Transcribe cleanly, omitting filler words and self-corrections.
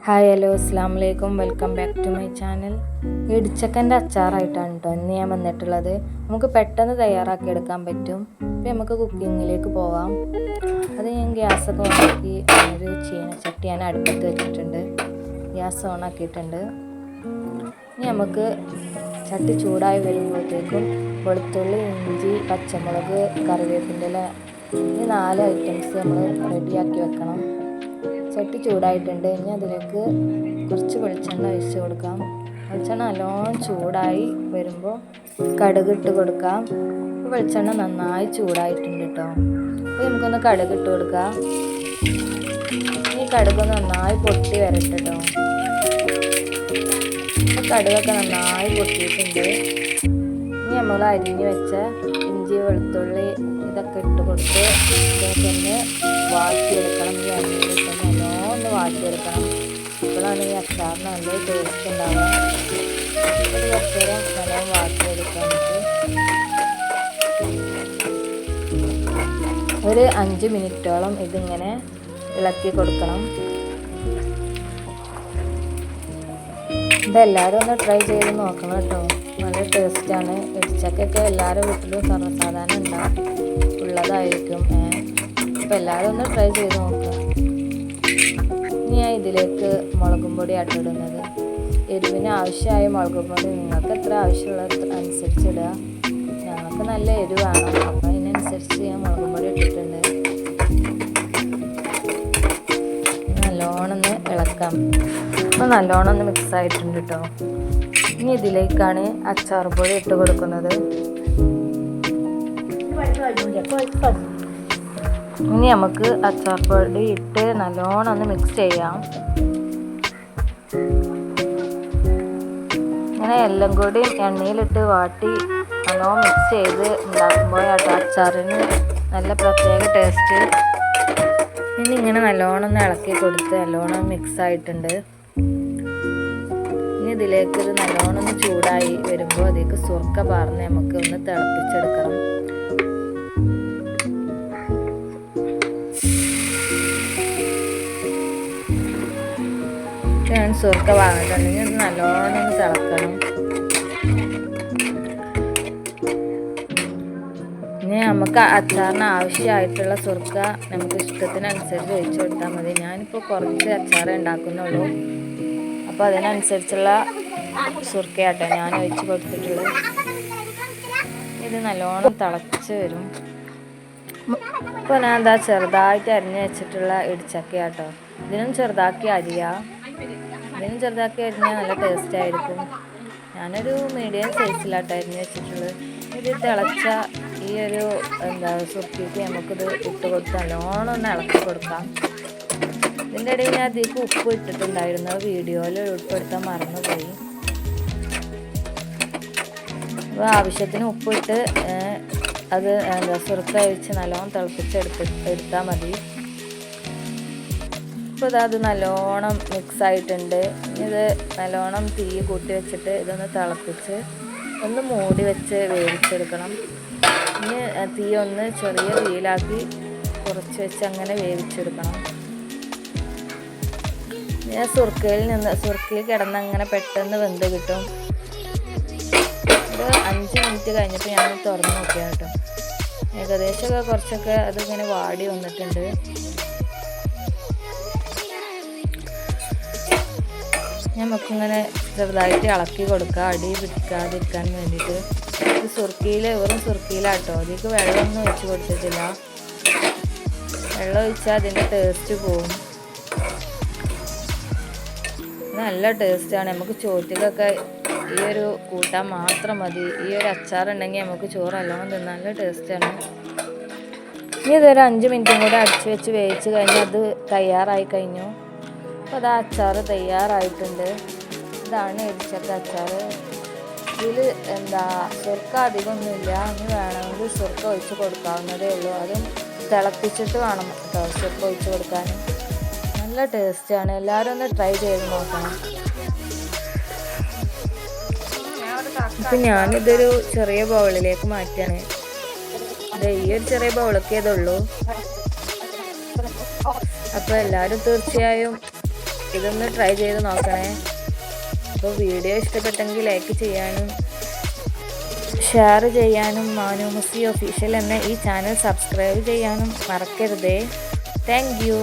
Hi hello അസ്സാം വലൈക്കും welcome back to my channel. ഇടിച്ചക്കൻ്റെ അച്ചാറായിട്ടാണ് കേട്ടോ ഇന്ന് ഞാൻ വന്നിട്ടുള്ളത്. നമുക്ക് പെട്ടെന്ന് തയ്യാറാക്കി എടുക്കാൻ പറ്റും. അപ്പോൾ നമുക്ക് കുക്കിങ്ങിലേക്ക് പോവാം. അത് ഞാൻ ഗ്യാസൊക്കെ ഓണാക്കി ഒരു ചീനച്ചട്ടി ഞാൻ അടുപ്പത്ത് വെച്ചിട്ടുണ്ട്. ഗ്യാസ് ഓണാക്കിയിട്ടുണ്ട്. ഇനി നമുക്ക് ചട്ടി ചൂടായി വരുമ്പോഴത്തേക്കും വെളുത്തുള്ളി, ഇഞ്ചി, പച്ചമുളക്, കറിവേപ്പിൻ്റെ ഇല ഈ 4 ഐറ്റംസ് നമ്മൾ റെഡിയാക്കി വെക്കണം. ചട്ടി ചൂടായിട്ടുണ്ട്. ഇനി അതിലേക്ക് കുറച്ച് വെളിച്ചെണ്ണ ഒഴിച്ച് കൊടുക്കാം. വെളിച്ചെണ്ണ നല്ലോണം ചൂടായി വരുമ്പോൾ കടുക് ഇട്ട് കൊടുക്കാം. വെളിച്ചെണ്ണ നന്നായി ചൂടായിട്ടുണ്ട് കേട്ടോ. അപ്പോൾ നമുക്കൊന്ന് കടുക് ഇട്ട് കൊടുക്കാം. ഈ കടുക് നന്നായി പൊട്ടി വരട്ടെ കേട്ടോ. കടുകൊക്കെ നന്നായി പൊട്ടിയിട്ടുണ്ട്. ഇനി നമ്മൾ അരിഞ്ഞ് വെച്ച ഇഞ്ചി, വെളുത്തുള്ളി ഇതൊക്കെ ഇട്ട് കൊടുത്ത് ഇതൊക്കെ ഒന്ന് വാട്ടിയെടുക്കണം. ഈ എണ്ണയിൽ തന്നെ നല്ലോണം ഒന്ന് വാട്ടിയെടുക്കണം. അപ്പോഴാണ് ഈ അച്ചാറിന് നല്ല ടേസ്റ്റ് ഉണ്ടാവുക. ഒരു കുറച്ച് നേരം നല്ലോണം വാട്ടിയെടുക്കാൻ ഒരു 5 മിനിറ്റോളം ഇതിങ്ങനെ ഇളക്കി കൊടുക്കണം. ഇതെല്ലാവരും ഒന്ന് ട്രൈ ചെയ്ത് നോക്കണം കേട്ടോ. നല്ല ടേസ്റ്റാണ്. ഇടിച്ചക്കൊക്കെ എല്ലാവരുടെ വീട്ടിലും സർവ്വസാധാരണ ഉള്ളതായിരിക്കും. അപ്പോൾ എല്ലാവരും ഒന്ന് ട്രൈ ചെയ്ത് നോക്കുക. ഇനി ഞാൻ ഇതിലേക്ക് മുളകും പൊടി ഇടുന്നത്. എരിവിന് ആവശ്യമായ മുളക് പൊടി നിങ്ങൾക്ക് എത്ര ആവശ്യമുള്ളത് അനുസരിച്ച് ഇടുക. ഞങ്ങൾക്ക് നല്ല എരിവാണ്, അപ്പോൾ അതിനനുസരിച്ച് ഞാൻ മുളകും പൊടി ഇട്ടിട്ടുണ്ട്. നല്ലോണം ഒന്ന് ഇളക്കാം. അപ്പോൾ നല്ലോണം ഒന്ന് മിക്സ് ആയിട്ടുണ്ട് കേട്ടോ. ഇനി ഇതിലേക്കാണ് അച്ചാർ പൊടി ഇട്ട് കൊടുക്കുന്നത്. ഇനി നമുക്ക് അച്ചാർ പൊടി ഇട്ട് നല്ലോണം ഒന്ന് മിക്സ് ചെയ്യാം. ഇങ്ങനെ എല്ലാം കൂടി എണ്ണയിലിട്ട് വാട്ടി നല്ലോണം മിക്സ് ചെയ്ത് ഉണ്ടാക്കുമ്പോഴാട്ടോ അച്ചാറിന് നല്ല പ്രത്യേക ടേസ്റ്റ്. ഇനി ഇങ്ങനെ നല്ലോണം ഒന്ന് ഇളക്കി കൊടുത്ത് നല്ലോണം മിക്സ് ആയിട്ടുണ്ട്. ഇനി ഇതിലേക്ക് ഇത് നല്ലോണം ഒന്ന് ചൂടായി വരുമ്പോൾ അതിലേക്ക് സുർക്ക പാർന്ന് നമുക്ക് ഒന്ന് തിളപ്പിച്ചെടുക്കണം. ഞാൻ സുർക്ക പാർന്നിട്ടുണ്ടെങ്കിൽ ഇത് നല്ലോണം ഒന്ന് തിളക്കണം. ഇനി നമുക്ക് അച്ചാറിന് ആവശ്യമായിട്ടുള്ള സുർക്ക നമുക്ക് ഇഷ്ടത്തിനനുസരിച്ച് ഒഴിച്ചു കൊടുത്താൽ മതി. ഞാനിപ്പോൾ കുറച്ച് അച്ചാറേ ഉണ്ടാക്കുന്നുള്ളൂ, അപ്പോൾ അതിനനുസരിച്ചുള്ള സുർക്കയാട്ടോ ഞാൻ ഒഴിച്ച് കൊടുത്തിട്ടുള്ളത്. ഇത് നല്ലോണം തിളച്ച് വരും. ഇപ്പോൾ ഞാൻ എന്താ ചെറുതായിട്ട് അരിഞ്ഞ് വെച്ചിട്ടുള്ള ഇടിച്ചക്കയാട്ടോ. ഇതിനും ചെറുതാക്കി അരിയാം. ഇതിനും ചെറുതാക്കി അരിഞ്ഞാൽ നല്ല ടേസ്റ്റ് ആയിരിക്കും. ഞാനൊരു മീഡിയം സൈസിലാട്ടോ അരിഞ്ഞ് വെച്ചിട്ടുള്ളത്. ഇത് തിളച്ച ഈ ഒരു സുർക്കയ്ക്ക് നമുക്കിത് ഇട്ട് കൊടുത്ത് നല്ലോണം ഒന്ന് ഇളക്കി കൊടുക്കാം. ഇതിൻ്റെ ഇടയിൽ ഞാൻ അതിലേക്ക് ഉപ്പ് ഇട്ടിട്ടുണ്ടായിരുന്നു. വീഡിയോയിൽ ഉൾപ്പെടുത്താൻ മറന്നുപോയി. അപ്പോൾ ആവശ്യത്തിന് ഉപ്പിട്ട് അത് സുർക്ക ഒഴിച്ച് നല്ലോണം തിളപ്പിച്ചെടുത്താൽ മതി. ഇപ്പോൾ അത് നല്ലോണം മിക്സ് ആയിട്ടുണ്ട്. ഇത് നല്ലോണം തീ കൂട്ടി വെച്ചിട്ട് ഇതൊന്ന് തിളപ്പിച്ച് ഒന്ന് മൂടി വെച്ച് വേവിച്ചെടുക്കണം. ഇനി തീ ഒന്ന് ചെറിയ തീയിലാക്കി കുറച്ച് വെച്ച് അങ്ങനെ വേവിച്ചെടുക്കണം. ഞാൻ സുർക്കയിൽ കിടന്ന് അങ്ങനെ പെട്ടെന്ന് വെന്ത് കിട്ടും. ഒരു 5 മിനിറ്റ് കഴിഞ്ഞിട്ട് ഞാൻ തുറന്ന് നോക്കിയാണ് കേട്ടോ. ഏകദേശമൊക്കെ കുറച്ചൊക്കെ അതിങ്ങനെ വാടി വന്നിട്ടുണ്ട്. നമുക്കിങ്ങനെ ചെറുതായിട്ട് ഇളക്കി കൊടുക്കുക, അടി പിടിക്കാതിരിക്കാൻ വേണ്ടിയിട്ട്. ഇത് വെറും സുർക്കയിലാട്ടോ. അതിലേക്ക് വെള്ളമൊന്നും ഒഴിച്ച് കൊടുത്തിട്ടില്ല. വെള്ളം ഒഴിച്ചാൽ അതിൻ്റെ ടേസ്റ്റ് പോവും. നല്ല ടേസ്റ്റാണ്. നമുക്ക് ചോറ്റിലൊക്കെ ഈ ഒരു കൂട്ടാൻ മാത്രം മതി. ഈ ഒരു അച്ചാറുണ്ടെങ്കിൽ നമുക്ക് ചോറ് നല്ലോണം തിന്നാൻ നല്ല ടേസ്റ്റാണ്. ഇനി ഇതൊരു 5 മിനിറ്റും കൂടെ അടച്ച് വെച്ച് വേവിച്ച് കഴിഞ്ഞാൽ അത് തയ്യാറായി കഴിഞ്ഞു. അപ്പോൾ അത് അച്ചാർ തയ്യാറായിട്ടുണ്ട്. ഇതാണ് ഇടിച്ചക്ക അച്ചാർ. ഇതിൽ സുർക്ക അധികമൊന്നുമില്ല. ഇനി വേണമെങ്കിൽ സുർക്ക ഒഴിച്ച് കൊടുക്കാവുന്നതേ ഉള്ളൂ. അതും തിളപ്പിച്ചിട്ട് വേണം കേട്ടോ സുർക്ക ഒഴിച്ച് കൊടുക്കാൻ. നല്ല ടേസ്റ്റാണ്. എല്ലാവരും ഒന്ന് ട്രൈ ചെയ്ത് നോക്കണം. ഇപ്പം ഞാനിതൊരു ചെറിയ ബൗളിലേക്ക് മാറ്റാണ്. ഈ ഒരു ചെറിയ ബൗളൊക്കെ ഇതുള്ളൂ. അപ്പോൾ എല്ലാവരും തീർച്ചയായും ഇതൊന്ന് ട്രൈ ചെയ്ത് നോക്കണേ. അപ്പോൾ വീഡിയോ ഇഷ്ടപ്പെട്ടെങ്കിൽ ലൈക്ക് ചെയ്യാനും ഷെയർ ചെയ്യാനും മാനു മുസി ഒഫീഷ്യൽ എന്ന ഈ ചാനൽ സബ്സ്ക്രൈബ് ചെയ്യാനും മറക്കരുതേ. Thank you.